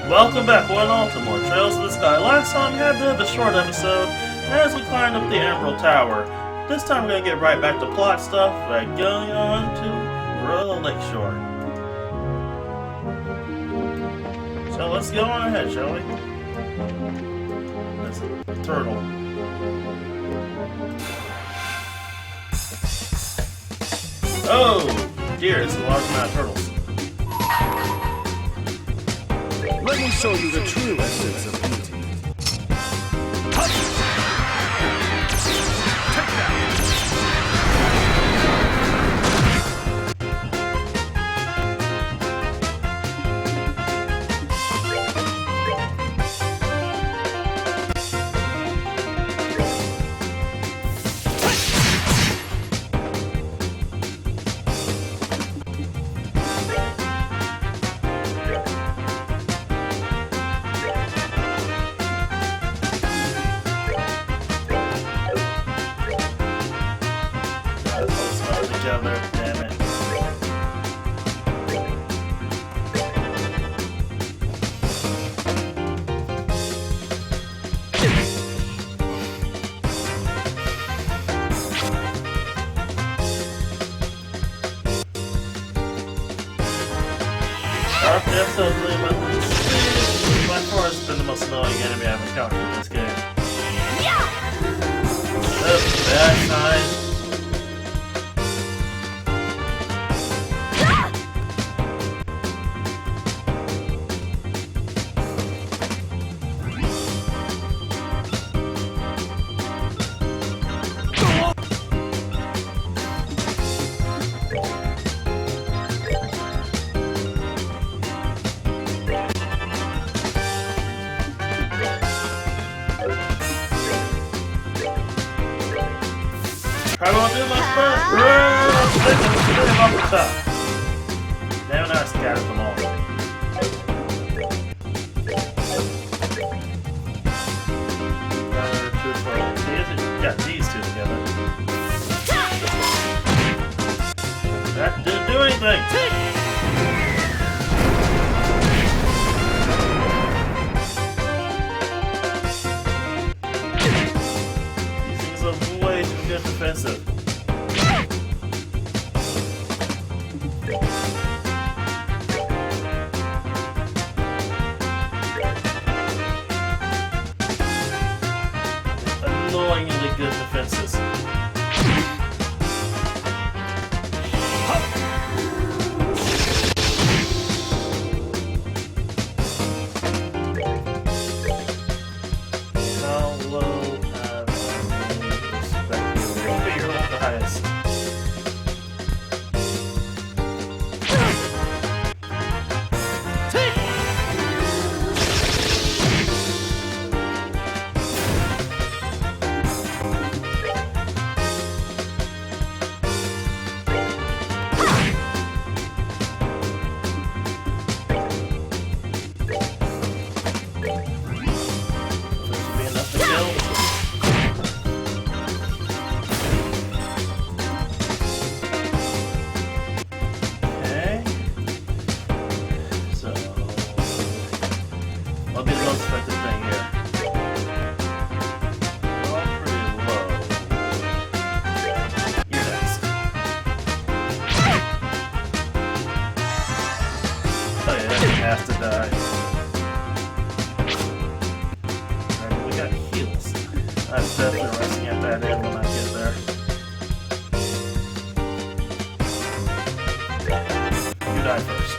Welcome back, one and all, to more Trails to the Sky. Last time we had a bit of a short episode as we climbed up the Emerald Tower. This time we're going to get right back to plot stuff by going on to Royal Lakeshore. So let's go on ahead, shall we? That's a turtle. Oh dear, it's a large amount of turtles. Let me show you the true essence of beauty. Take that! Damn it. Our episode is by far has been the most annoying enemy I've encountered in this game. Oh, bad sign. Probably won't do much first. Off the top. Now I scattered them all. Got these two together. That didn't do anything. These things are way too good defensive. Annoyingly good defenses. How low have I respect you? You're not the highest. I'll be the most effective thing here. All pretty low. You're next. Oh yeah, that has to die. Alright, we got heals. I'm definitely resting at that end when I get there. You die first.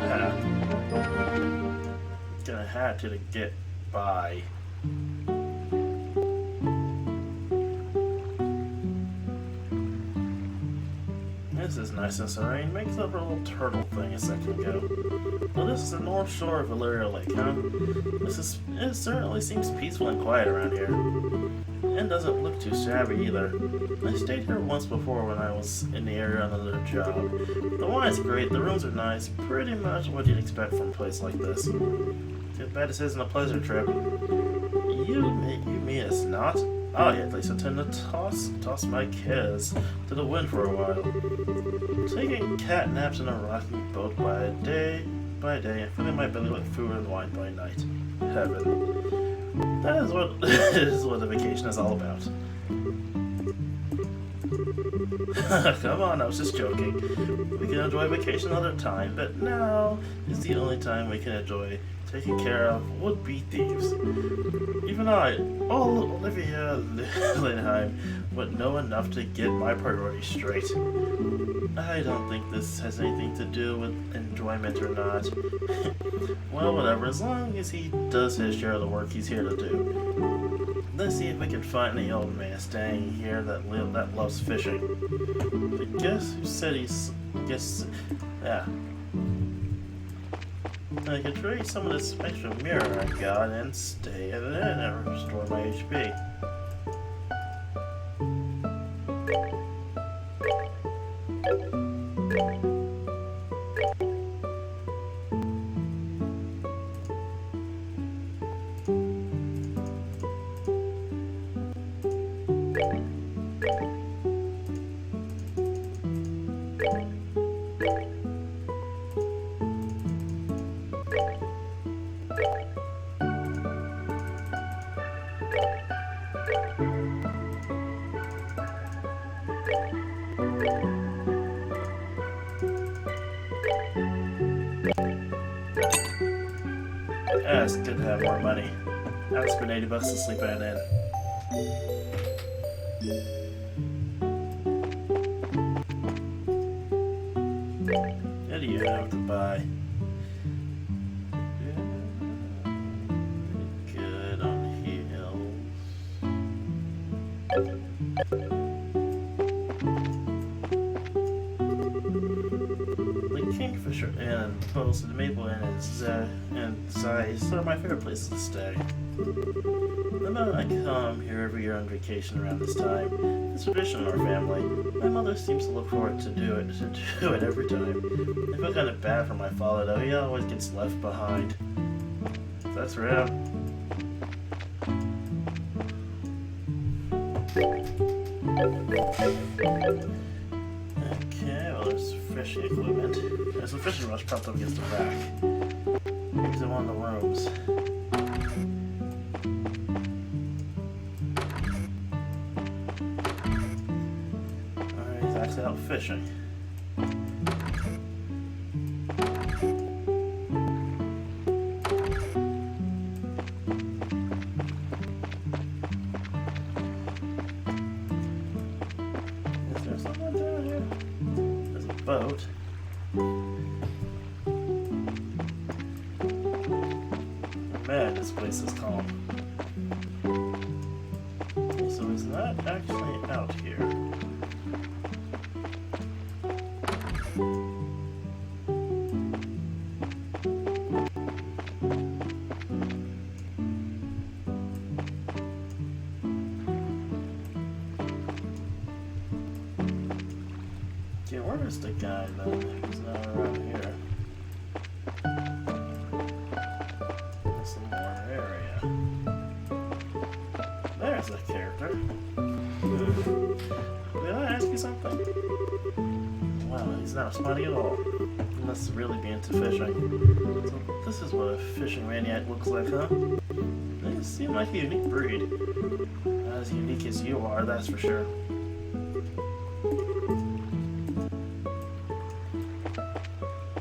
Yeah. Gonna have to get by. This is nice and serene. Makes up a little turtle thing a second ago. Well, this is the North Shore of Valyria Lake, huh? It certainly seems peaceful and quiet around here. And doesn't look too shabby either. I stayed here once before when I was in the area on another job. The wine's great, the rooms are nice, pretty much what you'd expect from a place like this. Too bad this isn't a pleasure trip. You mean it's not? Oh yeah, at least I tend to toss my kids to the wind for a while. Taking cat naps in a rocking boat by day, and filling my belly with food and wine by night. Heaven. That is what is what a vacation is all about. Come on, I was just joking. We can enjoy vacation another time, but now is the only time we can enjoy taking care of would-be thieves. Even I, Olivia Lindheim, would know enough to get my priorities straight. I don't think this has anything to do with enjoyment or not. Well, whatever, as long as he does his share of the work he's here to do. Let's see if we can find the old man staying here that loves fishing. But guess who said yeah. I can trade some of this extra mirror I got and stay at the inn and restore my HP. Yeah, it's good to have more money. I would spend $80 to sleep at an inn. What do you have to buy? Good on heels. The Kingfisher Inn and both the Maple Inn and Zeiss are my favorite places to stay. I know I come here every year on vacation around this time. It's a tradition in our family. My mother seems to look forward to do it every time. I feel kind of bad for my father though. He always gets left behind. That's real. Okay, well there's fishing equipment. There's a fishing rod propped up against the rack. Use them on the rooms. Alright, he's actually out fishing. Is there someone down here? There's a boat. Man, this place is calm. Okay, so he's not actually out here. Okay, where is the guy then? He's not around here. Some more area. There's a character. Did I ask you something? Wow, he's not responding at all. He must really be into fishing. So this is what a fishing maniac looks like, huh? They seem like a unique breed. Not as unique as you are, that's for sure.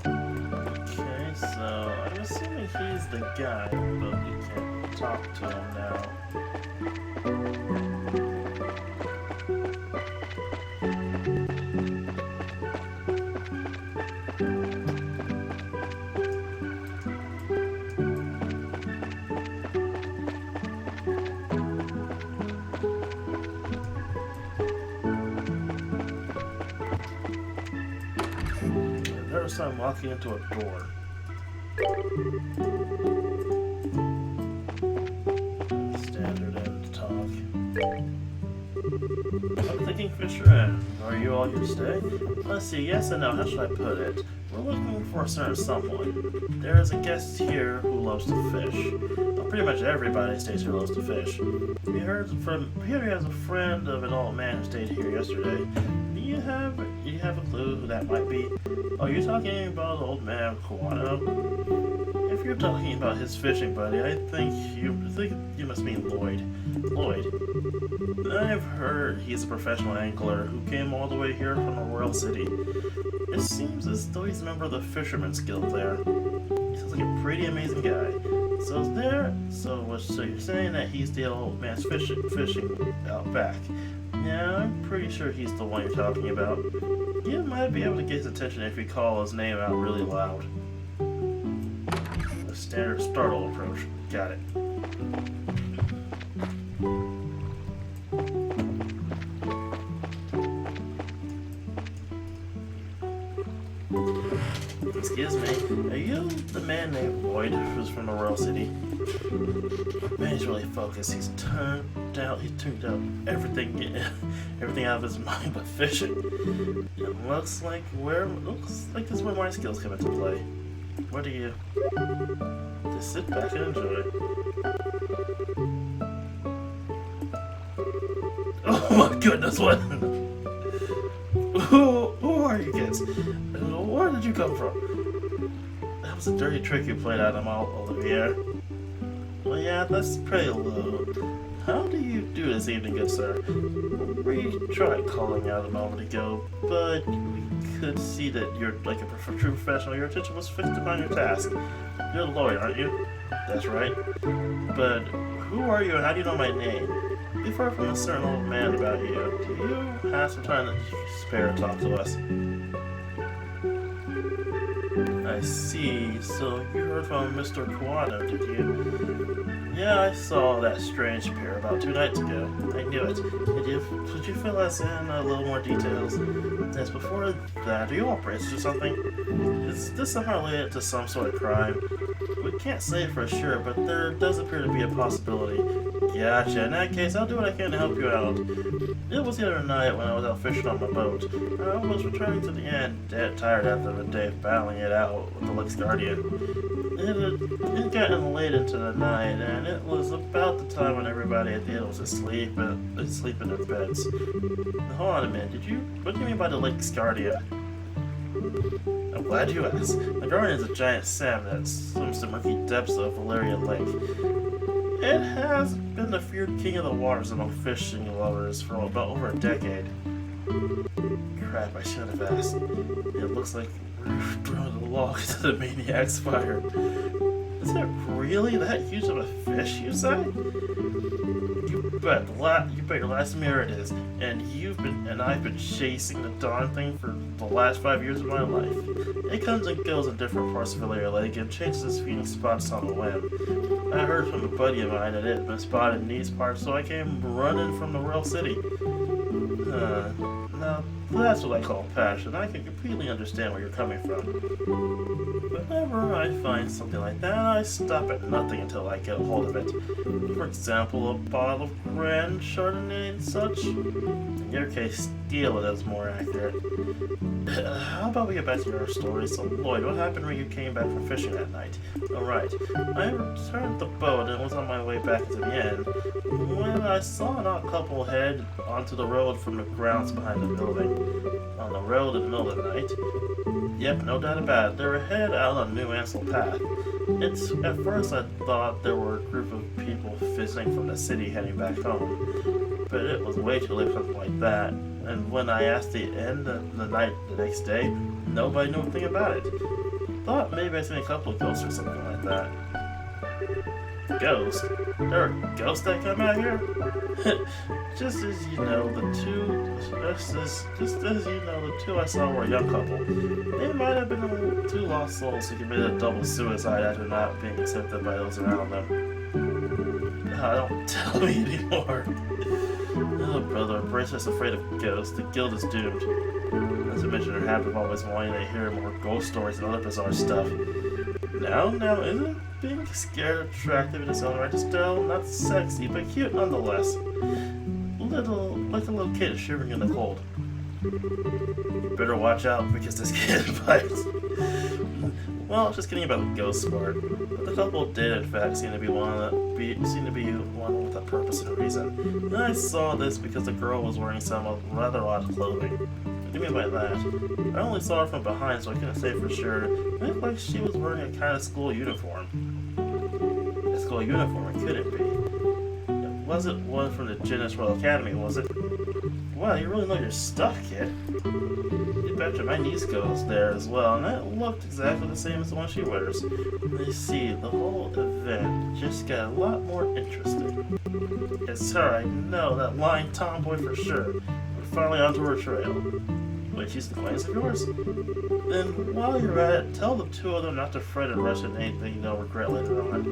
Okay, so I'm assuming he's the guy, but we can't talk to him now. first time walking into a door. Standard end talk. I'm thinking fisherman. Are you all here to stay? Let's see, yes and no, how should I put it? We're looking for a certain someone. There is a guest here who loves to fish. Well, pretty much everybody stays here loves to fish. We heard from here he has a friend of an old man who stayed here yesterday. Do you have a clue who that might be? Oh, you're talking about the old man Kawano? If you're talking about his fishing buddy, I think you must mean Lloyd. Lloyd. I've heard he's a professional angler who came all the way here from the Royal City. It seems as though he's a member of the Fisherman's Guild there. He sounds like a pretty amazing guy. So you're saying that he's the old man's fishing out back. Yeah, I'm pretty sure he's the one you're talking about. You might be able to get his attention if you call his name out really loud. A standard startle approach. Got it. Excuse me, are you the man named Lloyd who's from the Royal City? Man, he's really focused. He's tuned out everything out of his mind but fishing. It looks like this is where my skills come into play. What do you just sit back and enjoy? Oh my goodness, what? Who are you kids? Where did you come from? That was a dirty trick you played on him, Olivier. Well, yeah, that's pretty low. How do you do this evening, good sir? We tried calling out a moment ago, but we could see that you're like a true professional. Your attention was fixed upon your task. You're a lawyer, aren't you? That's right. But who are you and how do you know my name? We've heard from a certain old man about you. Do you have some time to spare to talk to us? I see. So you heard from Mr. Kawano, did you? Yeah, I saw that strange pair about 2 nights ago. I knew it. Could you fill us in a little more details? Yes, before that, are you all braced or something? Is this somehow related to some sort of crime? We can't say for sure, but there does appear to be a possibility. Gotcha. In that case, I'll do what I can to help you out. It was the other night when I was out fishing on my boat. I was returning to the end, dead tired after the day of battling it out with the Lake's Guardian. It had gotten late into the night, and it was about the time when everybody at the inn was asleep in their beds. Hold on a minute, what do you mean by the Lake's Guardian? I'm glad you asked. The Guardian is a giant salmon that swims the murky depths of Valeria Lake. It has been the feared king of the waters among fishing lovers for about over a decade. Crap, I should have asked. It looks like we're throwing a log into the maniac's fire. Is it really that huge of a fish, you say? You bet your last mirror it is, and I've been chasing the darn thing for the last 5 years of my life. It comes and goes in different parts of Valeria Lake and changes its feeding spots on a whim. I heard from a buddy of mine that it had been spotted in these parts, so I came running from the Royal City. Now, that's what I call passion. I can completely understand where you're coming from. Whenever I find something like that, I stop at nothing until I get a hold of it. For example, a bottle of Grand Chardonnay and such. In your case, steal it is more accurate. How about we get back to your story? So, Lloyd, what happened when you came back from fishing that night? Alright, I returned the boat and was on my way back to the inn when I saw an odd couple head onto the road from the grounds behind the building. On the road in the middle of the night. Yep, no doubt about it. They were headed out on New Ansel Path. At first I thought there were a group of people visiting from the city heading back home. But it was way too late for something like that. And when I asked the inn the next day, nobody knew anything about it. Thought maybe I seen a couple of ghosts or something like that. Ghosts? There are ghosts that come out here? Just as you know, the two I saw were a young couple. They might have been two lost souls who committed a double suicide after not being accepted by those around them. Don't tell me anymore. Oh, brother, Bracelet's afraid of ghosts. The guild is doomed. As to mention her habit of always wanting to hear more ghost stories and other bizarre stuff. Now, isn't being scared attractive in its own right? Still not sexy, but cute nonetheless. Like a little kid shivering in the cold. Better watch out because this kid bites. Well, just kidding about the ghost part. But the couple did, in fact, seem to be one with a purpose and a reason. And I saw this because the girl was wearing some rather odd clothing. What do you mean by that? I only saw her from behind, so I couldn't say for sure. It looked like she was wearing a kind of school uniform. A school uniform, it couldn't be. It wasn't one from the Genesis Royal Academy, was it? Wow, you really know your stuff, kid. You betcha my niece goes there as well, and it looked exactly the same as the one she wears. You see, the whole event just got a lot more interesting. It's her, I know, that lying tomboy for sure. We're finally onto her trail. Wait, she's an acquaintance of yours? Then, while you're at it, tell the two of them not to fret and rush into anything they'll regret later on.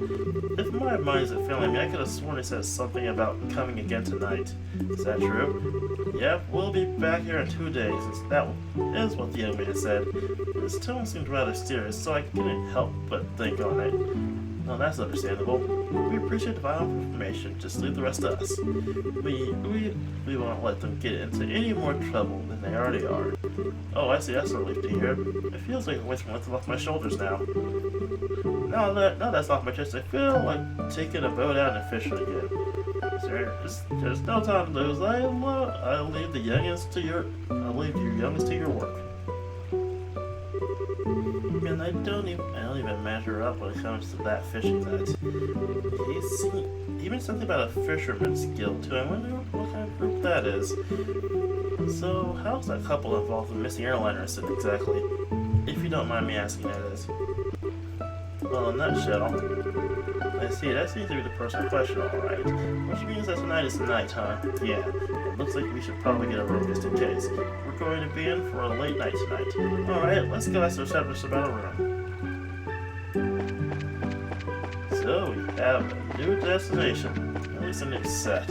If my mind isn't failing me, I could have sworn he said something about coming again tonight. Is that true? Yep, we'll be back here in 2 days. That is what the young man said. His tone seemed rather serious, so I couldn't help but think on it. No, that's understandable. We appreciate the vital information. Just leave the rest to us. We won't let them get into any more trouble than they already are. Oh, I see. That's a relief to hear. It feels like a weight off my shoulders now. Now that's off my chest, I feel like taking a boat out and fishing again. Sir, there's no time to lose. I'll leave the youngest to your work. Man, I don't even measure up when it comes to that fishing net. He mentioned something about a fisherman's guild too. I wonder what kind of group that is. So, how's that couple involved in missing airliner incident exactly? If you don't mind me asking, that is. Well, in a nutshell, I see, that seems to be the person in question, alright. Which means that tonight is the night, huh? Yeah, it looks like we should probably get a room just in case. We're going to be in for a late night tonight. Alright, let's go ask the receptionist about a room. So, we have a new destination. At least a new set.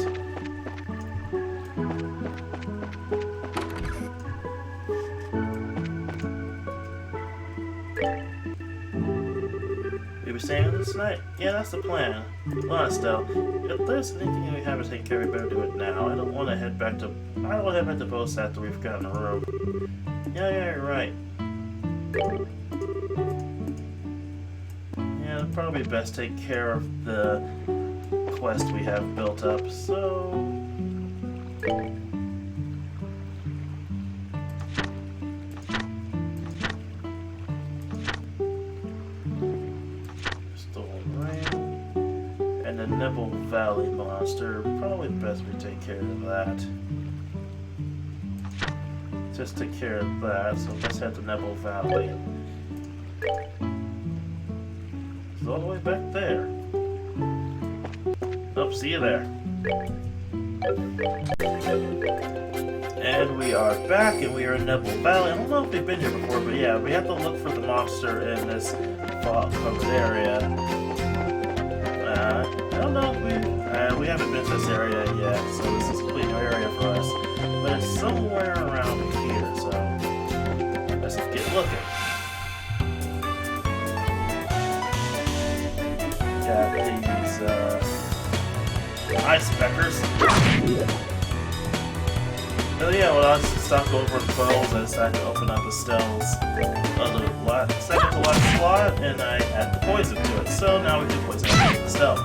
We'll be staying this night? Yeah, that's the plan. Honest though, if there's anything we haven't taken care of, we better do it now. I don't want to head back to Post after we've gotten a room. Yeah, you're right. Yeah, it'd probably be best to take care of the quest we have built up, so... And the Nibble Valley monster, probably best we take care of that. Just take care of that, so let's head to Nibble Valley. It's all the way back there. Nope, see you there. And we are back, and we are in Nibble Valley. I don't know if we've been here before, but yeah, we have to look for the monster in this fog-covered area. I don't know if we haven't been to this area yet, so this is a complete new area for us. But it's somewhere around here, so let's get looking. Got these ice peckers. Oh yeah, well I just stopped over the bottles. I decided to open up the Stell's second to last slot, and I add the poison to it. So now we can poison the Stell.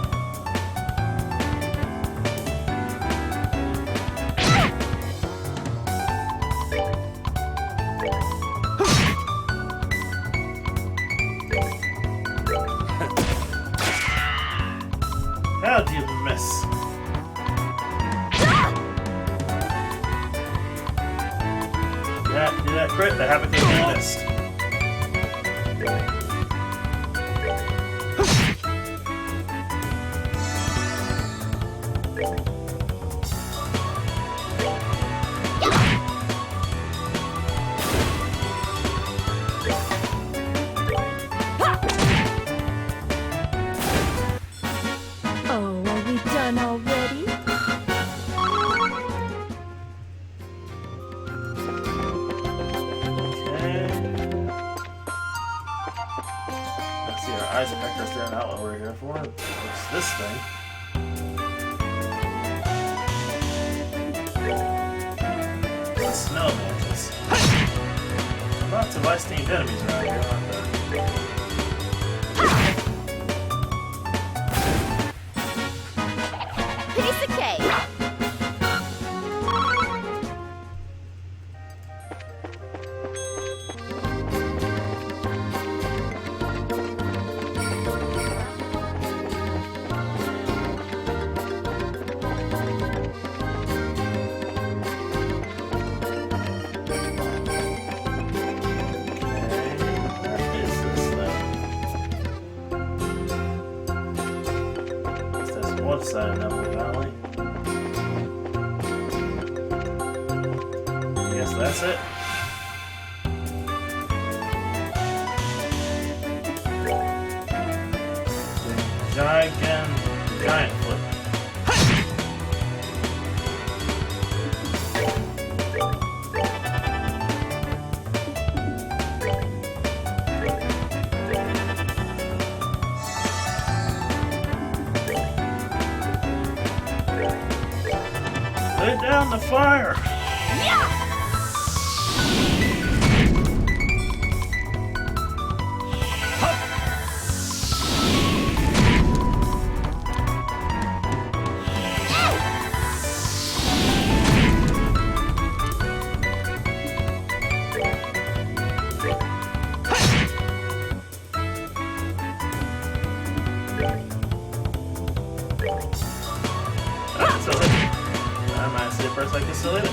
How do you miss? Did that crit? That happened to be missed. Oh, are we done already? guess Pecker's there out what we're here for. What's this thing? The snow mantis. Lots of ice-themed enemies around here, aren't there? Piece of cake. One side of Neville Valley. Yes, that's it. The giant flip. Lay down the fire! Yeah! So I might see it first, I can still hit it.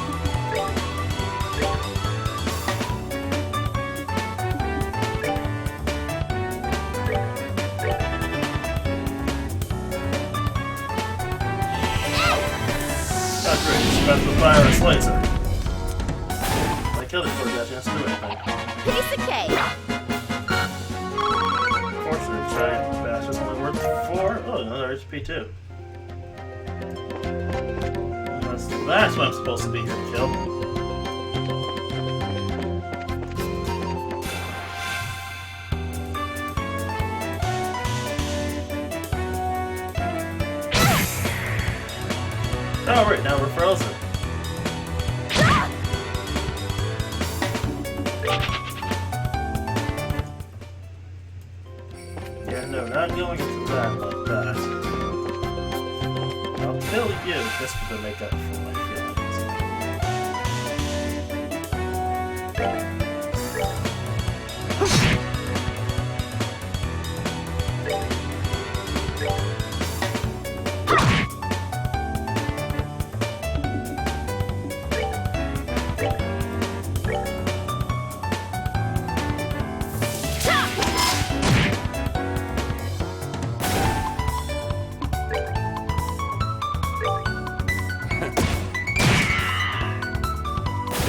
That's great. Special fire and laser. I killed it before it got a chance to do anything. Piece of cake. Fortunately, giant bash is only worth 4. Oh, another HP too. That's what I'm supposed to be here to kill. Oh, right, now we're frozen. Yeah, no, not going into that like that. I'll kill you just to make up for my feelings.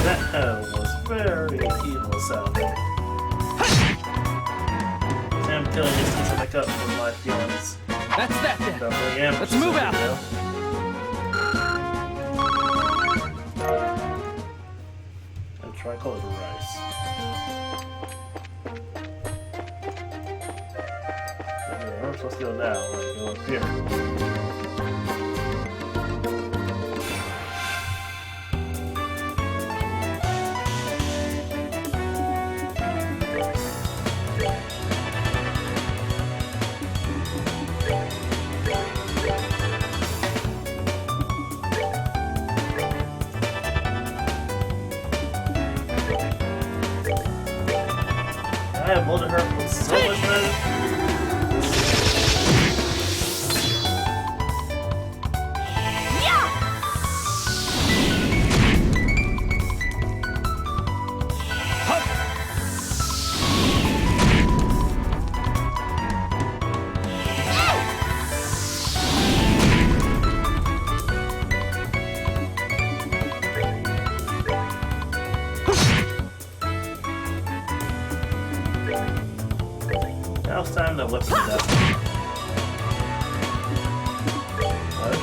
That was very evil sounding. I'm killing you since I make up for my feelings. That's that then. Definitely am. Let's move out. And tricolor rice. Where am I supposed to go now? I'm gonna go up here. I have loaded her with so much better. Now it's time to whip him to death.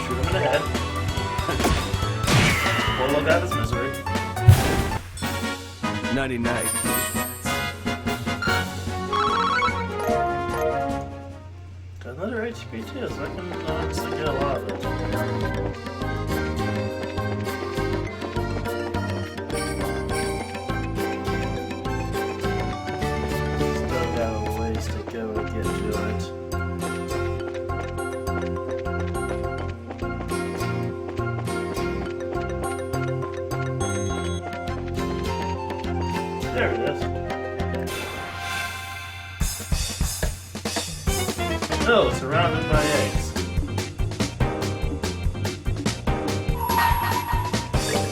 Shoot him in the head. We'll look at his misery. Nighty night. another HP too, so I can honestly get a lot of it. Still got a ways to go to get to it. There it is. Oh, surrounded by eggs.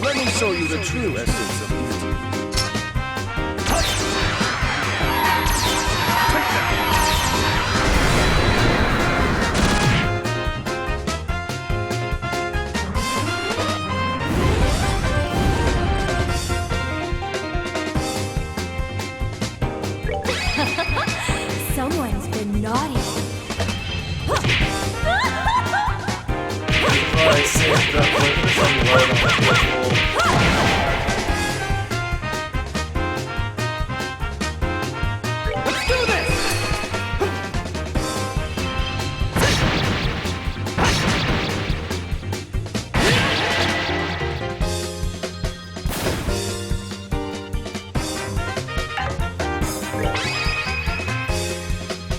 Let me show you the true essence of beauty. Someone's been naughty. I saved up with some light on the football. Let's do this!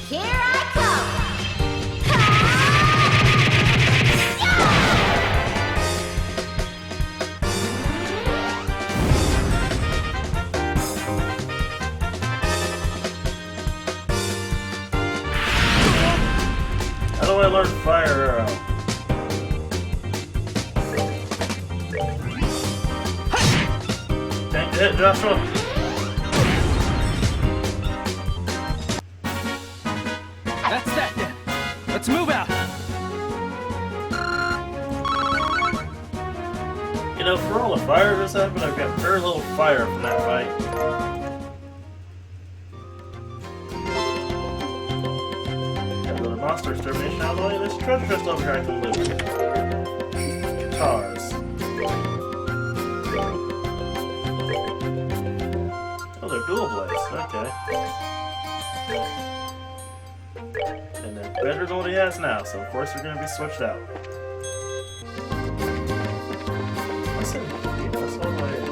Here I come. How do I learn fire arrow? Tank the hit, Joshua. That's that then. Let's move out. You know, for all the fire that's happened, I've got very little fire from that fight. Got another monster extermination out of the way. There's treasure chest over here I can loot. Guitars. Oh, they're dual blades. Okay. And they're better than what he has now, so of course they're going to be switched out. What's in here? What's all the way in?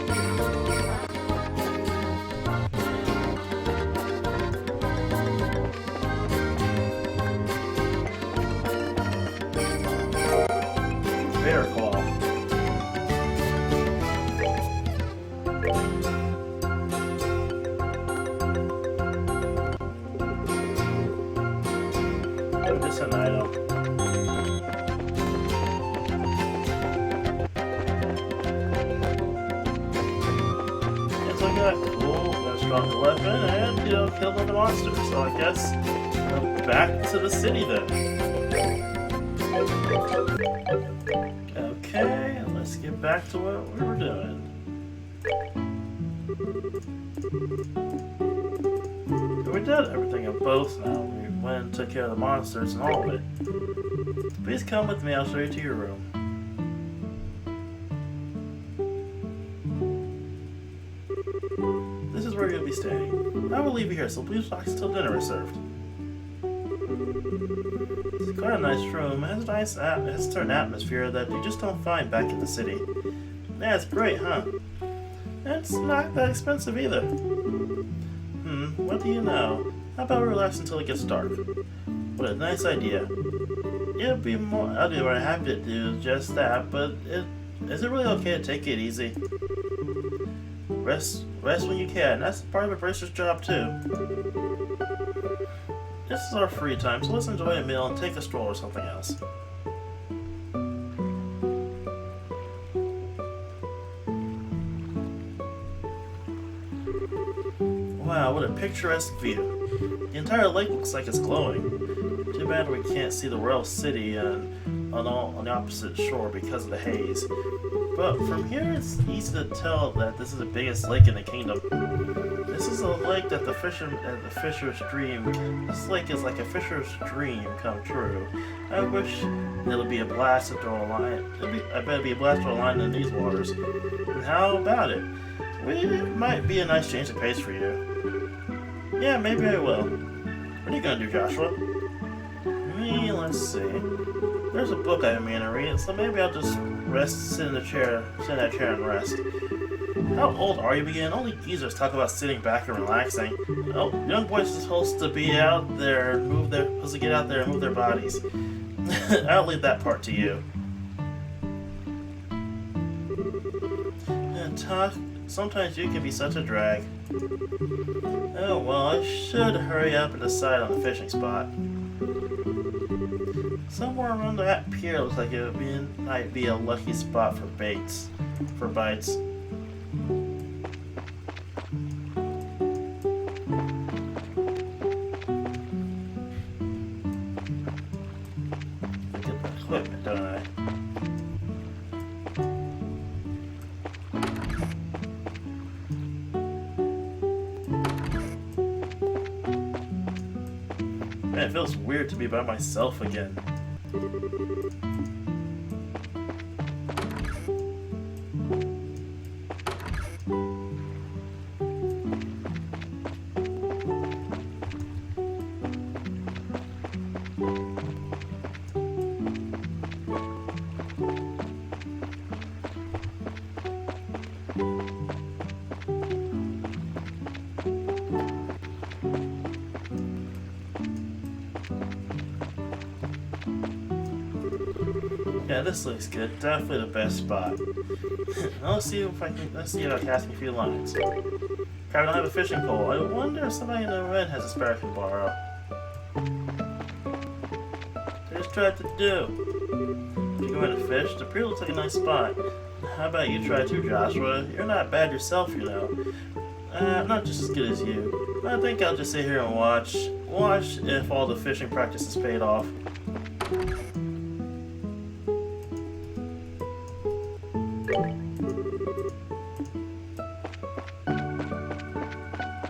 Bear claw. Oh, this is an item. Yes, I got cool, got a stronger weapon, and killed another monster. So I guess back to the city then. Okay, let's get back to what we were doing. We did everything in both now. We went and took care of the monsters and all of it. Please come with me, I'll show you to your room. This is where you'll be staying. I will leave you here, so please relax until dinner is served. It's quite a nice room. It has a certain atmosphere that you just don't find back in the city. Yeah, it's great, huh? And it's not that expensive either. What do you know? How about we relax until it gets dark? What a nice idea. I'd be more happy to do just that, but is it really okay to take it easy? Rest when you can. That's part of a bracer's job too. This is our free time, so let's enjoy a meal and take a stroll or something else. Wow, what a picturesque view. The entire lake looks like it's glowing. Too bad we can't see the royal city on the opposite shore because of the haze. But from here it's easy to tell that this is the biggest lake in the kingdom. This is a lake that the fisher's dream. This lake is like a fisher's dream come true. I wish it'll be a blast to throw a line. I bet it'd be a blast to throw a line in these waters. And how about it? It might be a nice change of pace for you. Yeah, maybe I will. What are you gonna do, Joshua? Me, let's see. There's a book I've been meaning to read, so maybe I'll just sit in that chair and rest. How old are you again? Only geezers talk about sitting back and relaxing. Oh, young boys are supposed to be out there, supposed to get out there and move their bodies. I'll leave that part to you. And talk. Sometimes you can be such a drag. Oh well, I should hurry up and decide on the fishing spot. Somewhere around that pier looks like might be a lucky spot for bites. I get the equipment, don't I? Man, it feels weird to be by myself again. Yeah, this looks good. Definitely the best spot. Let's see if I can cast a few lines. I don't have a fishing pole. I wonder if somebody in the red has a spare I can borrow. Just try it to do. If you go in to fish, the pier looks like a nice spot. How about you try too, Joshua? You're not bad yourself, you know. I'm not just as good as you. I think I'll just sit here and watch if all the fishing practice is paid off.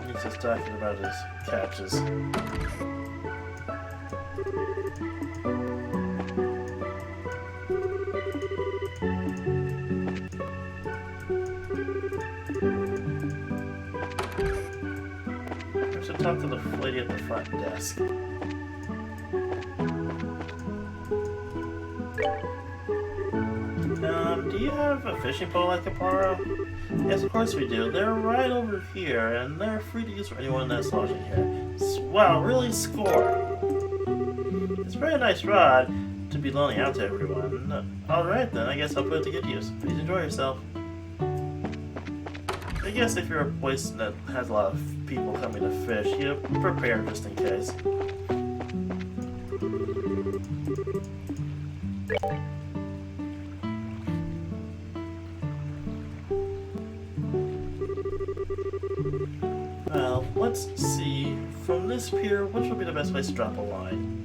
He's just talking about his catches. I should talk to the lady at the front desk. Do you have a fishing pole I can borrow? Yes, of course we do. They're right over here, and they're free to use for anyone that's lodging here. Wow, really score! It's a very nice rod to be loaning out to everyone. Alright then, I guess I'll put it to good use. Please enjoy yourself. I guess if you're a place that has a lot of people coming to fish, you prepare just in case. Well, let's see. From this pier, which would be the best place to drop a line?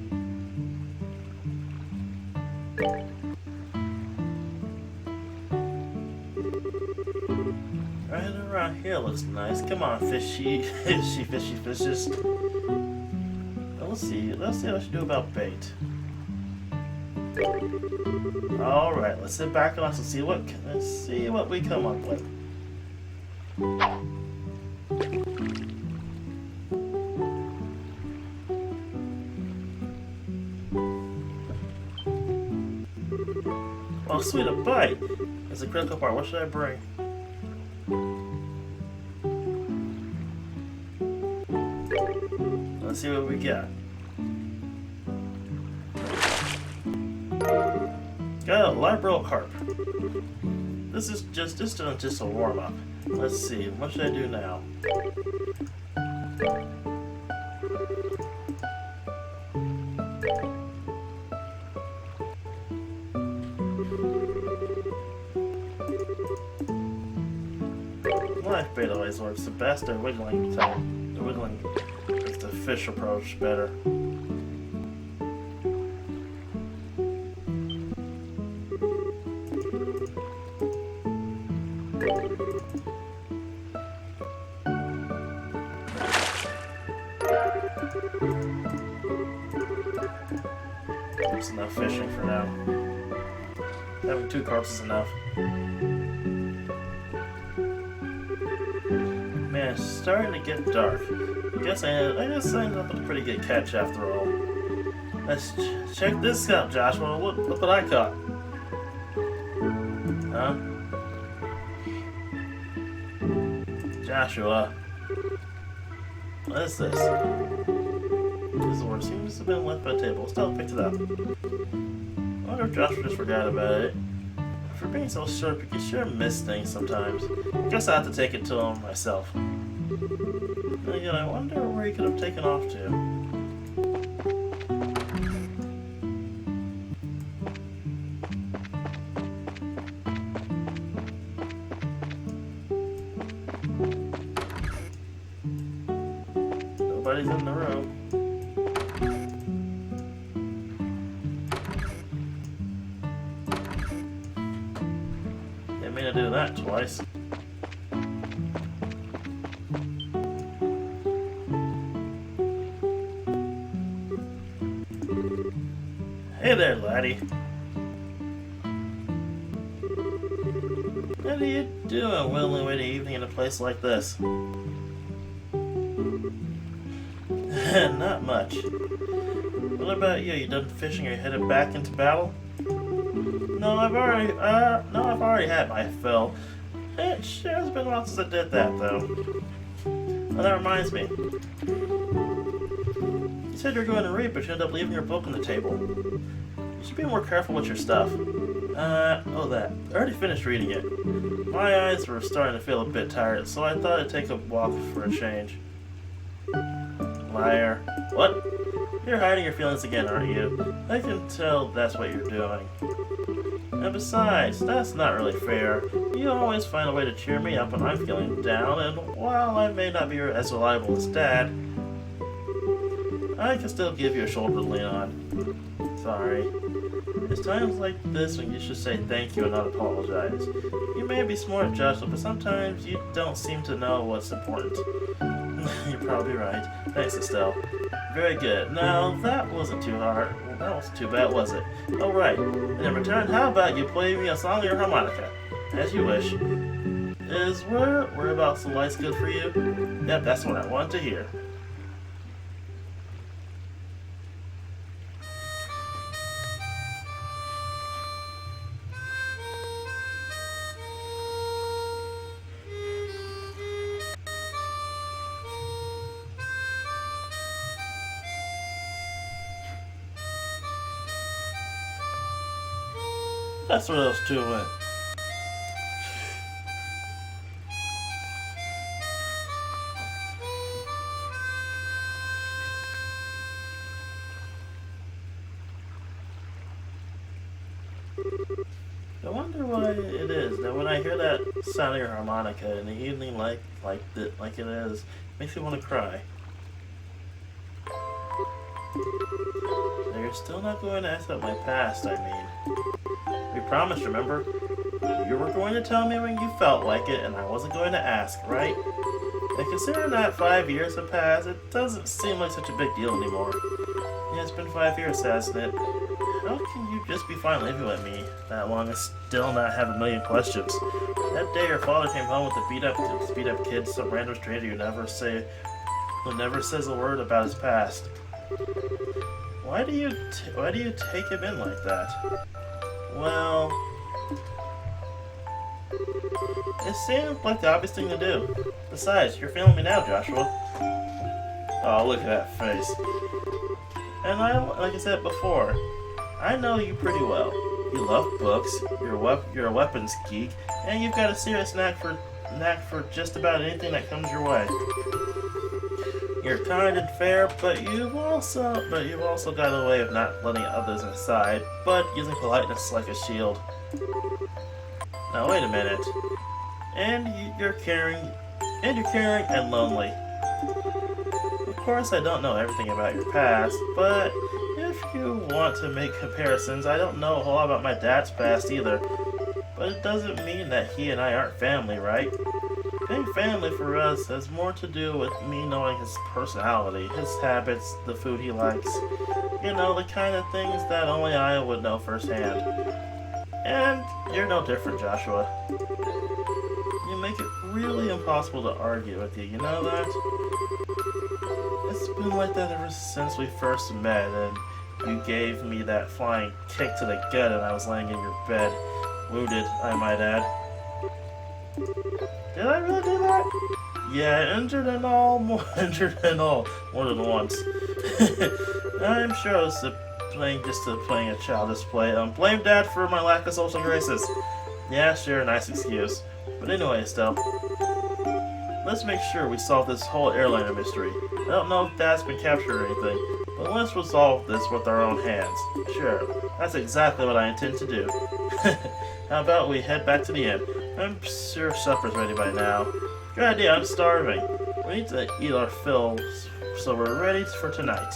Right around here looks nice. Come on, fishy, fishes. Well, let's see what I should do about bait. Alright, let's sit back and let's see what we come up with. Oh, sweet, a bite! That's a critical part. What should I bring? Let's see what we got. Got a liberal carp. This is just a warm up. Let's see, what should I do now? Life bait always works the best. The wiggling makes the fish approach better. There's enough fishing for now. Having 2 carps is enough. Man, it's starting to get dark. I guess I ended up with a pretty good catch after all. Let's check this out, Joshua. Look what I caught. Huh? Joshua. What is this? This word seems to have been left by the table. Still picked it up. I wonder if Joshua just forgot about it. For being so sharp, you can sure miss things sometimes. Guess I have to take it to him myself. And again, I wonder where he could have taken off to. Nobody's in the room. Didn't mean to do that twice. Hey there, laddie. What are you doing whittling away the evening in a place like this? Not much. What about you? You done fishing or you headed back into battle? No, I've already had my fill. It sure has been a while since I did that, though. Well, that reminds me. You said you were going to read, but you ended up leaving your book on the table. You should be more careful with your stuff. That. I already finished reading it. My eyes were starting to feel a bit tired, so I thought I'd take a walk for a change. Liar. What? You're hiding your feelings again, aren't you? I can tell that's what you're doing. And besides, that's not really fair. You always find a way to cheer me up when I'm feeling down, and while I may not be as reliable as Dad, I can still give you a shoulder to lean on. Sorry. It's times like this when you should say thank you and not apologize. You may be smart, Joshua, but sometimes you don't seem to know what's important. You're probably right. Thanks, Estelle. Very good. Now, that wasn't too hard. Well, that wasn't too bad, was it? Oh, right. And in return, how about you play me a song on your harmonica? As you wish. Is whereabouts the light's good for you? Yep, that's what I want to hear. That's where those two went. I wonder why it is that when I hear that sound of your harmonica in the evening like it is, it makes me want to cry. So you're still not going to ask about my past, I mean. We promised, remember? You were going to tell me when you felt like it, and I wasn't going to ask, right? And considering that 5 years have passed, it doesn't seem like such a big deal anymore. Yeah, it's been 5 years, hasn't it? How can you just be fine living with me that long and still not have a million questions? That day your father came home with a beat up kid, some random stranger who never says a word about his past. Why do you take him in like that? Well, it seemed like the obvious thing to do. Besides, you're feeling me now, Joshua. Oh, look at that face. And like I said before, I know you pretty well. You love books, you're a weapons geek, and you've got a serious knack for just about anything that comes your way. You're kind and fair, but you've also got a way of not letting others aside, but using politeness like a shield. Now wait a minute. And you're caring and lonely. Of course, I don't know everything about your past, but if you want to make comparisons, I don't know a whole lot about my dad's past either. But it doesn't mean that he and I aren't family, right? Being family for us has more to do with me knowing his personality, his habits, the food he likes. You know, the kind of things that only I would know firsthand. And you're no different, Joshua. You make it really impossible to argue with you, you know that? It's been like that ever since we first met, and You gave me that flying kick to the gut and I was laying in your bed. Wounded, I might add. Did I really do that? Yeah, injured and all, more injured and all, more than once. I'm sure I was playing a childish play. Blame Dad for my lack of social graces. Yeah, sure, nice excuse. But anyways, though, let's make sure we solve this whole airliner mystery. I don't know if Dad's been captured or anything, but let's resolve this with our own hands. Sure, that's exactly what I intend to do. How about we head back to the inn? I'm sure supper's ready by now. Good idea, I'm starving. We need to eat our fill, so we're ready for tonight.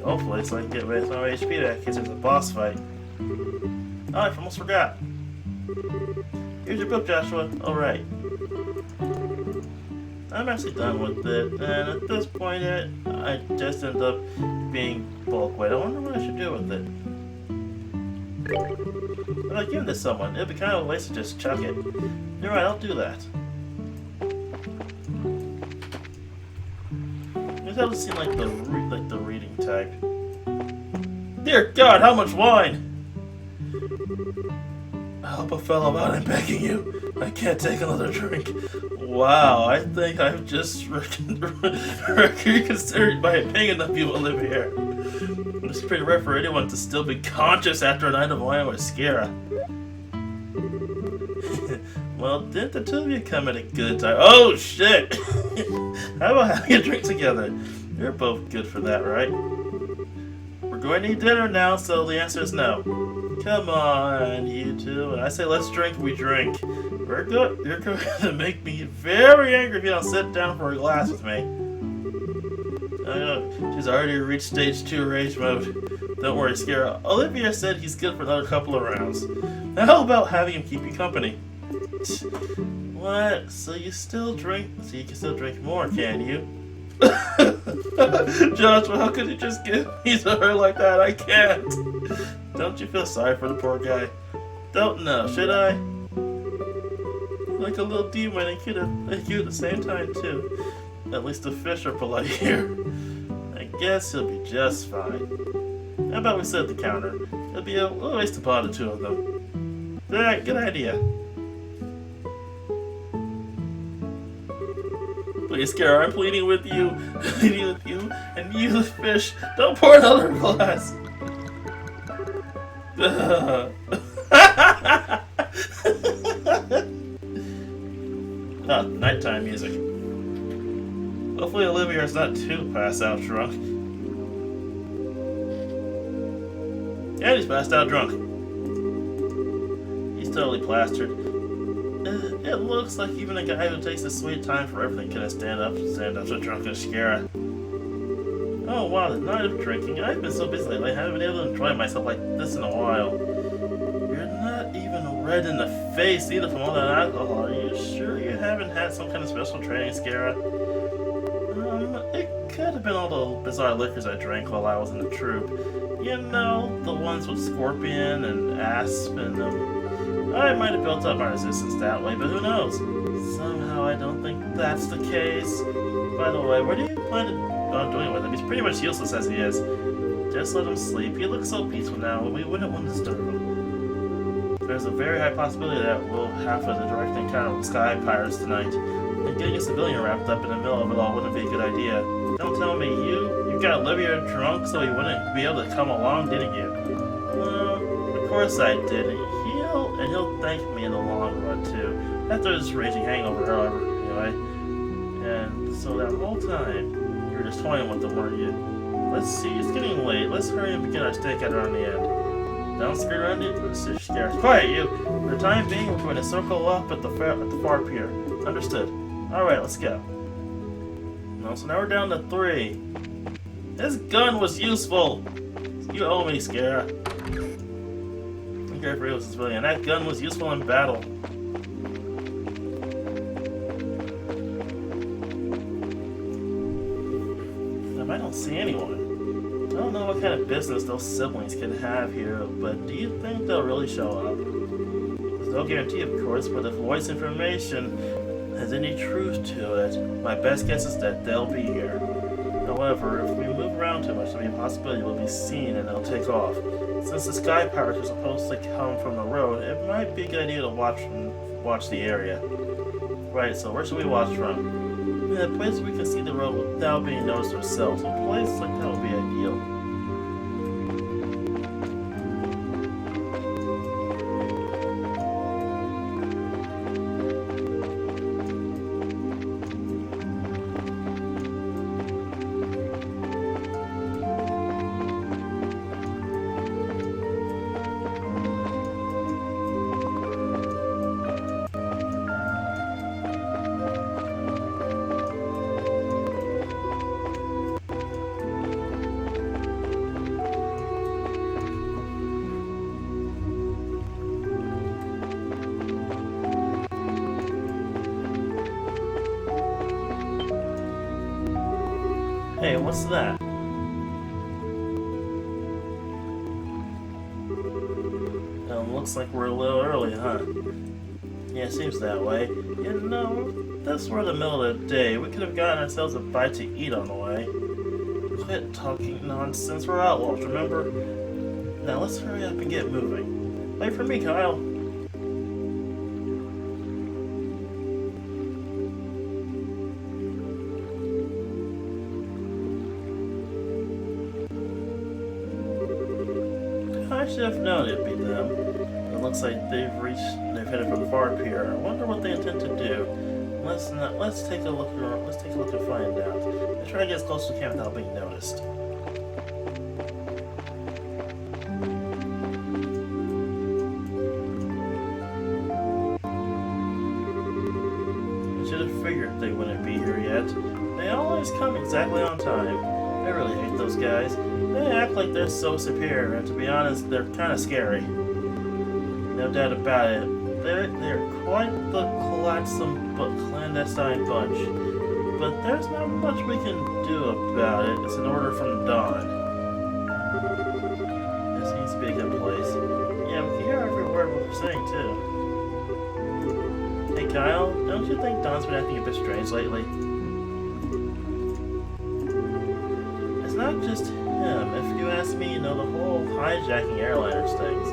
Hopefully, so I can get rid of my HP back in case there's a boss fight. Oh, I almost forgot. Here's your book, Joshua. Alright. I'm actually done with it, and at this point, I just end up being bulk weight. I wonder what I should do with it. If I give it to someone, it'd be kind of a waste to just chuck it. You're right, I'll do that. It doesn't seem like the reading type. Dear God, how much wine! Help a fellow out, I'm begging you. I can't take another drink. Wow, I think I've just reconsidered my opinion of people who live here. It's pretty rare for anyone to still be conscious after a night of wine with Skira. Well, didn't the two of you come at a good time? Oh, shit! How about having a drink together? You're both good for that, right? We're going to eat dinner now, so the answer is no. Come on, you two. When I say let's drink, we drink. You're going to make me very angry if you don't sit down for a glass with me. She's already reached stage 2 rage mode. Don't worry, Skira. Olivia said he's good for another couple of rounds. Now how about having him keep you company? What? So you still drink? So you can still drink more, can you? Joshua, how could you just give me to her like that? I can't. Don't you feel sorry for the poor guy? Don't know, should I? Like a little demon and cute at the same time, too. At least the fish are polite here. I guess he'll be just fine. How about we sit at the counter? It'll be a little waste to buy the two of them. Alright, good idea. Please, Kara, I'm pleading with you, and you, the fish, don't pour another glass. Ah, nighttime music. Hopefully Olivia is not too passed out drunk. Yeah, he's passed out drunk. He's totally plastered. It looks like even a guy who takes his sweet time for everything can stand up to drunken Skira. Oh wow, the night of drinking. I've been so busy lately, I haven't been able to enjoy myself like this in a while. You're not even red in the face either from all that alcohol. Are you sure you haven't had some kind of special training, Skira? It could have been all the bizarre liquors I drank while I was in the troop. You know, the ones with scorpion and asp in them. I might have built up my resistance that way, but who knows? Somehow I don't think that's the case. By the way, what do you plan on doing with him? He's pretty much useless as he is. Just let him sleep. He looks so peaceful now, and we wouldn't want to disturb him. There's a very high possibility that we'll have a direct encounter with Sky Pirates tonight. And getting a civilian wrapped up in the middle of it all wouldn't be a good idea. Don't tell me you got Olivia drunk so he wouldn't be able to come along, didn't you? Well, of course I did. He'll thank me in the long run too. After his raging hangover, however, anyway. And so that whole time, you were just toying with him, weren't you? Let's see, it's getting late. Let's hurry and begin our stakeout around the end. Don't screw around it, let's just scare. Quiet, you! For the time being, we're going to circle up at the far pier. Understood. Alright, let's go. No, so now we're down to 3. This gun was useful! You owe me, Skara. Carefree was a civilian. That gun was useful in battle. I don't see anyone. I don't know what kind of business those siblings can have here, but do you think they'll really show up? There's no guarantee, of course, but if voice information has any truth to it, my best guess is that they'll be here. However, if we move around too much, there'll be a possibility we'll be seen and it'll take off. Since the sky pirates are supposed to come from the road, it might be a good idea to watch the area. Right, so where should we watch from? A place where we can see the road without being noticed ourselves. A place like that would be ideal. Hey, what's that? Looks like we're a little early, huh? Yeah, it seems that way. You know, this were the middle of the day. We could have gotten ourselves a bite to eat on the way. Quit talking nonsense. We're outlaws, remember? Now let's hurry up and get moving. Wait for me, Kyle. I should have known it'd be them. It looks like they've headed for the far pier. I wonder what they intend to do. Let's take a look around. Let's take a look and find out. Let's try to get as close as we can without being noticed. I should have figured they wouldn't be here yet. They always come exactly on time. I really hate those guys. They act like they're so superior, and to be honest, they're kind of scary. No doubt about it. They're quite the clandestine bunch. But there's not much we can do about it. It's an order from Dawn. This seems to be a good place. Yeah, we can hear every word we're saying, too. Hey, Kyle, don't you think Dawn's been acting a bit strange lately? It's not just him. If you ask me, the whole hijacking airliners things.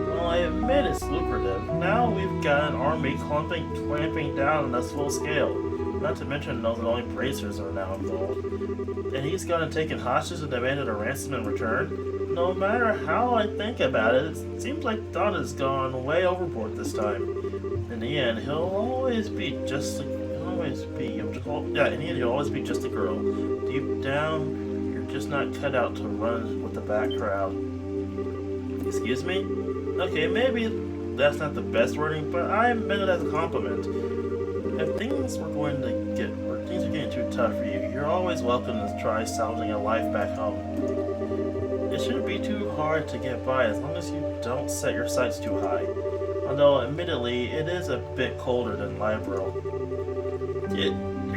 Well, I admit it's lucrative. Now we've got an army clamping down on us full scale. Not to mention those annoying bracers are now involved. And he's gone and taken hostages and demanded a ransom in return? No matter how I think about it, it seems like Don has gone way overboard this time. In the end, he'll always be just a girl. Deep down, just not cut out to run with the back crowd. Excuse me? Okay, maybe that's not the best wording, but I meant it as a compliment. If things are getting too tough for you, you're always welcome to try salvaging a life back home. It shouldn't be too hard to get by as long as you don't set your sights too high. Although, admittedly, it is a bit colder than Libro. Do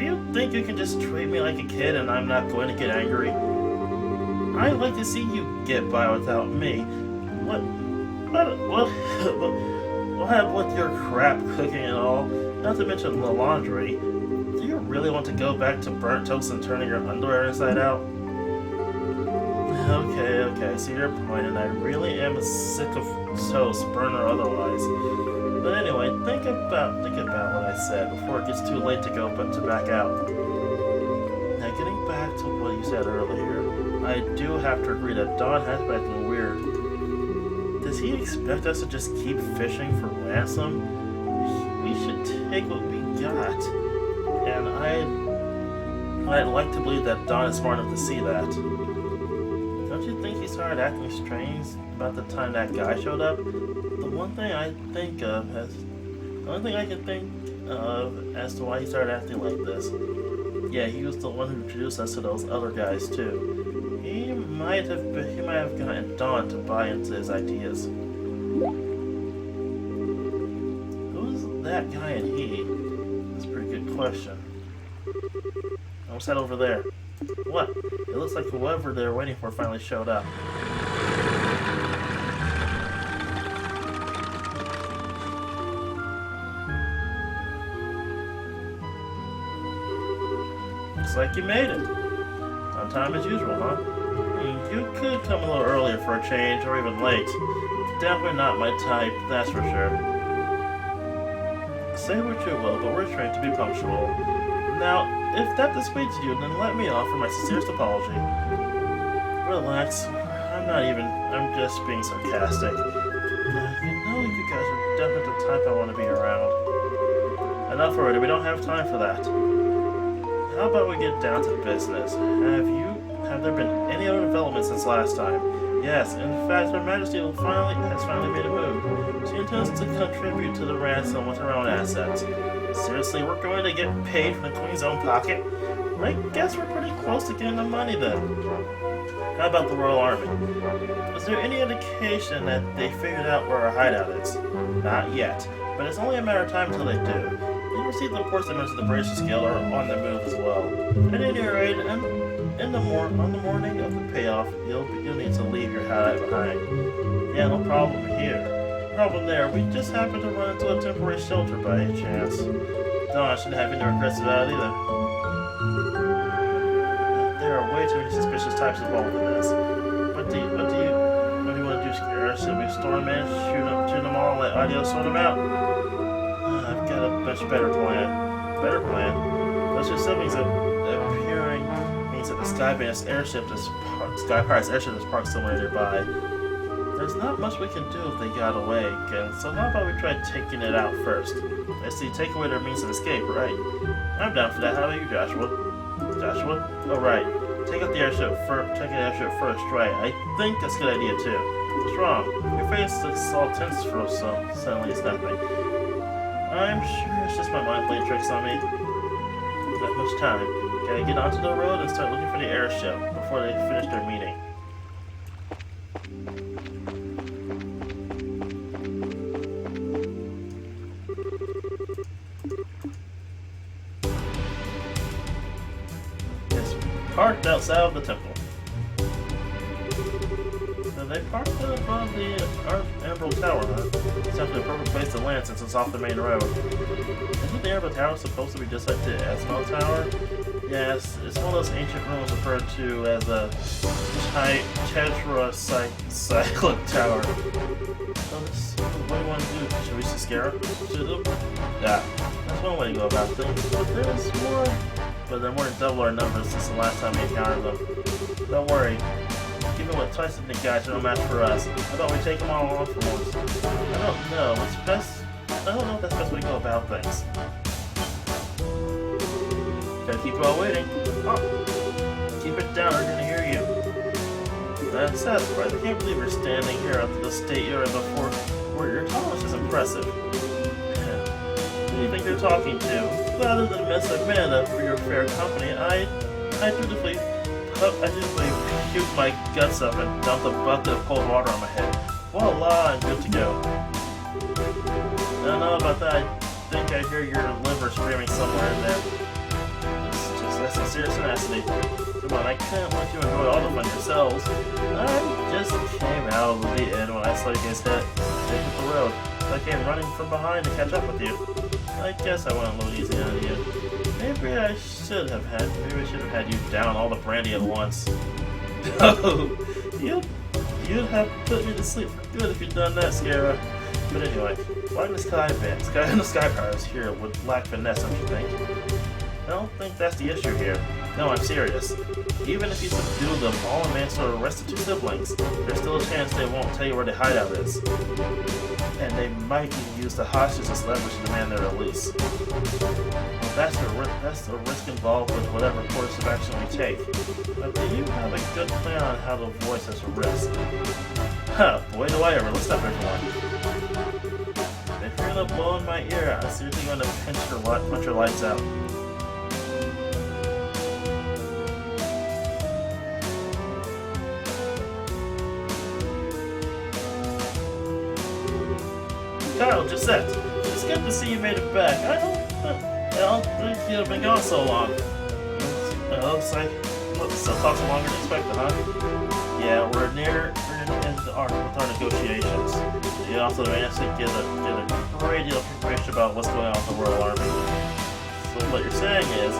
you think you can just treat me like a kid and I'm not going to get angry? I'd like to see you get by without me. What with your crap cooking and all, not to mention the laundry. Do you really want to go back to burnt toast and turning your underwear inside out? Okay, I see your point, and I really am sick of toast, burnt or otherwise. But anyway, think about what I said before it gets too late to back out. Now, getting back to what you said earlier, I do have to agree that Don has been acting weird. Does he expect us to just keep fishing for ransom? We should take what we got. And I'd like to believe that Don is smart enough to see that. Don't you think he started acting strange about the time that guy showed up? The only thing I can think of as to why he started acting like this. Yeah, he was the one who introduced us to those other guys too. He might have gotten Dawn to buy into his ideas. Who's that guy and he? That's a pretty good question. What's that over there? What? It looks like whoever they're waiting for finally showed up. Looks like you made it. On time as usual, huh? You could come a little earlier for a change, or even late. Definitely not my type, that's for sure. Say what you will, but we're trained to be punctual. Now, if that dissuades you, then let me offer my sincerest apology. Relax. I'm just being sarcastic. You guys are definitely the type I want to be around. Enough already, we don't have time for that. How about we get down to business? Have there been any other developments since last time? Yes, in fact, Her Majesty has finally made a move. She intends to contribute to the ransom with her own assets. Seriously, we're going to get paid from the Queen's own pocket? I guess we're pretty close to getting the money then. How about the Royal Army? Is there any indication that they figured out where our hideout is? Not yet, but it's only a matter of time until they do. You received the reports that members of the British Guild are on the move as well. At any rate, on the morning of the payoff, you'll need to leave your hideout behind. Yeah, no problem here. Problem there, we just happened to run into a temporary shelter by any chance. Don't I shouldn't have any regrets about it either. There are way too many suspicious types involved in this. What do you want to do, Scare? Should we storm in, shoot them all, and let Audio sort them out? I've got a much better plan. Better plan? Those two siblings appearing means that the Sky Pirate's airship is parked somewhere nearby. There's not much we can do if they got away again, so how about we try taking it out first? I see, take away their means of escape, right? I'm down for that. How about you, Joshua? Joshua? Oh, right. Take out the airship first, right? I think that's a good idea, too. What's wrong? Your face looks all tense for suddenly it's nothing. I'm sure it's just my mind playing tricks on me. Not much time. Gotta get onto the road and start looking for the airship before they finish their meeting. Parked outside of the temple. So they parked above the Emerald Tower, huh? It's definitely a perfect place to land since it's off the main road. Isn't the Emerald Tower supposed to be just like the Esmo Tower? Yes, it's one of those ancient ruins referred to as a Tetracyclic Tower. So what do you want to do? Should we just scare them? Yeah, that's one way to go about things. But they're more than double our numbers since the last time we encountered them. Don't worry. Even with twice as many guys, they're no match for us. How about we take them all on for once? I don't know. I don't know if that's the best way to go about things. Gotta keep you all waiting. Oh. Keep it down, we're gonna hear you. That's right. I can't believe you're standing here after the state you're in before. Where your tolerance is impressive. Who do you think you're talking to? Rather than miss a minute for your fair company, I dutifully puked my guts up and dumped a bucket of cold water on my head. Voila, I'm good to go. I don't know about that. I think I hear your liver screaming somewhere in there. That's sincere tenacity. Come on, I can't let you enjoy all the fun yourselves. I just came out of the end when I saw you guys hit the road. I came running from behind to catch up with you. I guess I went a little easy on you. Maybe I should have had you down all the brandy at once. Oh, you'd have put me to sleep for good if you'd done that, Scara. But anyway, why the Sky Pirates here would lack finesse, don't you think? I don't think that's the issue here. No, I'm serious. Even if you subdue them all in manslaughter or arrested two siblings, there's still a chance they won't tell you where the hideout is. And they might even use the hostages as leverage to demand their release. Well, that's the risk involved with whatever course of action we take. But do you have a good plan on how to avoid such a risk? Huh, boy do I ever. Listen up, everyone. If you're gonna blow in my ear, I'm seriously gonna punch your lights out. Kyle, Gisette, it's good to see you made it back. I don't think you've been gone so long. Looks like still talking longer than expected, huh? Yeah, we're near the end with our negotiations. You also managed to get a great deal of information about what's going on with the Royal Army. So what you're saying is,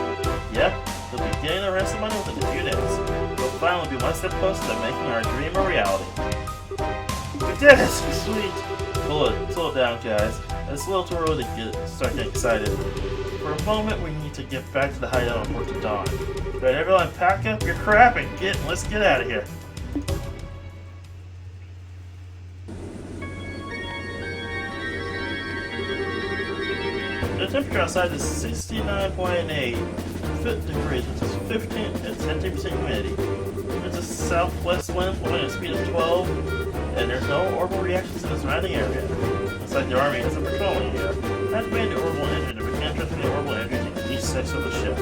yep, We'll be getting the rest of the money within a few days. We'll finally be one step closer to making our dream a reality. We did it! Sweet! Slow it down, guys. It's a little too early to start getting excited. For a moment, we need to get back to the hideout and report to Dawn. Right, everyone, pack up your crap and let's get out of here. The temperature outside is 69.8 degrees, which is 15% humidity. There's a southwest wind blowing at a speed of 12, and there's no orbital reactions in the surrounding area. Looks like the Army has a patrolling here. Activate the orbital engine to begin transferring the orbital energy to each section of the ship.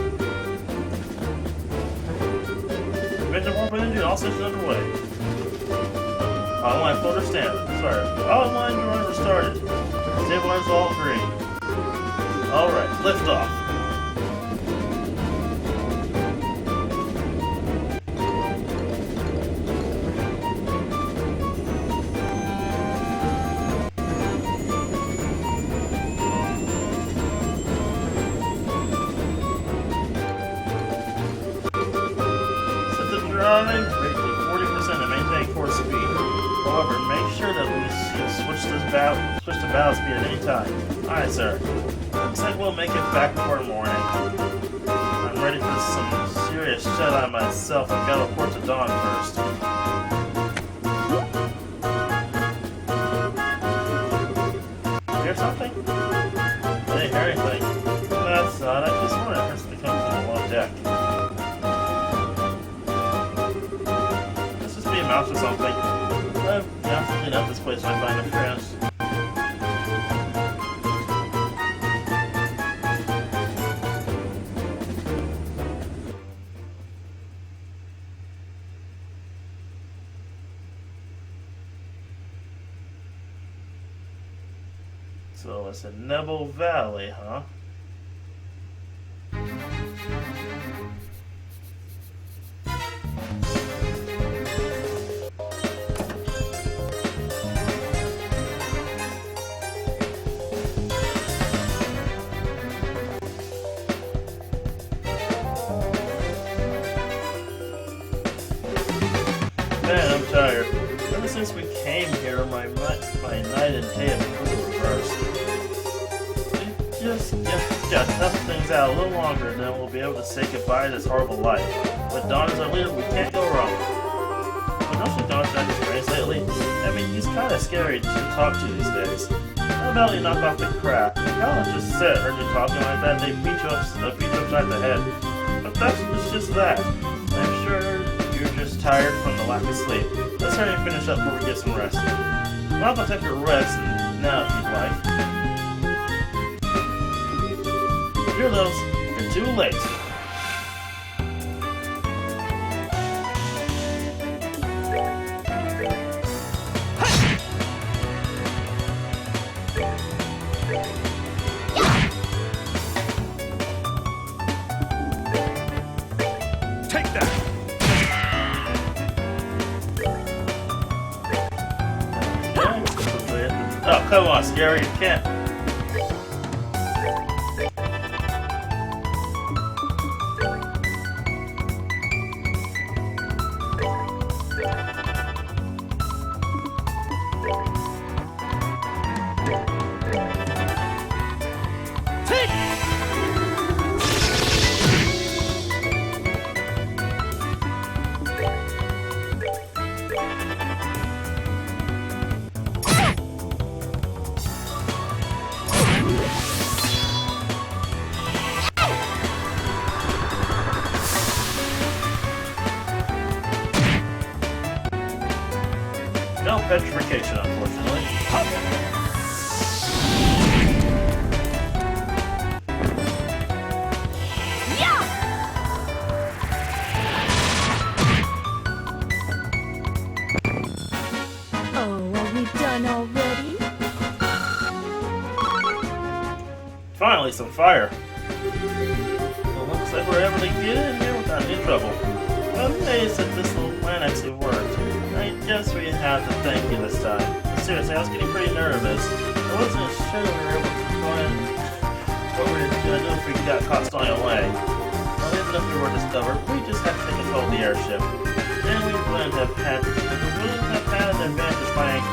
Engine orbital engine, all sections underway. Online floater standard. Sorry. Online drone started. Stabilize all green. Alright, lift off. Set the driving rate to 40% and maintain course speed. However, make sure that we switch to battle speed at any time. Alright, sir. Looks like we'll make it back before morning. I'm ready for some serious shut-eye myself. I've got to report to Dawn first. Hear something? I didn't hear anything. That's odd. I just wanted to first become below deck. Let's just be a mouse or something. I've got to clean up this place when I find a friend. So it's in Nebel Valley, huh? Man, I'm tired. Ever since we came here, my night and day have been reversed. Just got to tough things out a little longer, and then we'll be able to say goodbye to this horrible life. With Don as our leader, we can't go wrong. But don't you Don's not experience lately? I mean, he's kind of scary to talk to these days. How about you knock off the crap? Helen just said, heard you talking like that, they beat you upside the head. But it's just that. I'm sure you're just tired from the lack of sleep. Let's hurry and finish up before we get some rest. Well, I'll take your rest now if you'd like. You're too late. Take that! Oh, come on, Scary, you can't. No petrification, unfortunately. Oh, are we done already? Finally, some fire. Well, looks like we're able to get in here without any trouble. I'm amazed that this little plan actually worked. I guess we have to thank you this time. Seriously, I was getting pretty nervous. I wasn't sure we were able to find what we were going to do if we got caught stealing away. Well, we have if we were discovered, we just had to take control of the airship. And we wouldn't have had an advantage fighting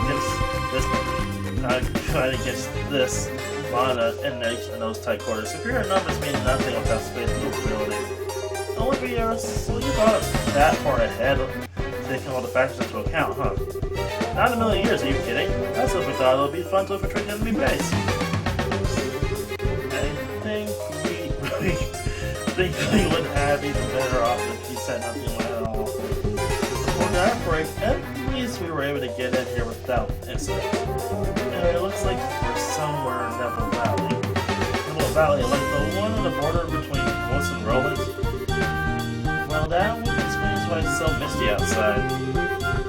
against this lot of inmates in those tight quarters. Superior numbers mean nothing without space mobility. Olivia, so you thought of that far ahead, taking all the factors into account, huh? Not in a million years, are you kidding? That's what we thought it would be fun to infiltrate the enemy base. I think we would have even better off if he said nothing at all. Before the outbreak, at least we were able to get in here without incident. And it looks like we're somewhere in Neville Valley. Neville Valley, like the one on the border between Woods and Rollins. Well, that would explain why it's so misty outside.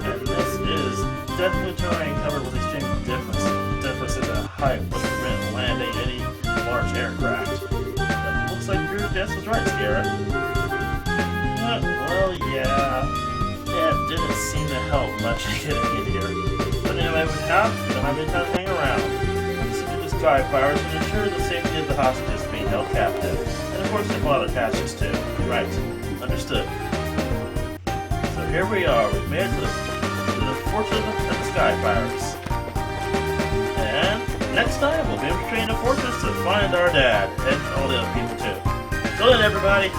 And this is definitely terrain covered with extreme differences in height, which prevent landing any large aircraft. Looks like your guess was right, Sierra. Well, yeah. It didn't seem to help much getting in here. But anyway, we don't have any time to hang around. Secure the sky fires and ensure the safety of the hostages being held captive. And of course, there's a lot of attachments too. Right. Understood. So here we are. We've made it to the fortress of the Skyfires. And next time, we'll be infiltrating the fortress to find our dad and all the other people too. So then, everybody.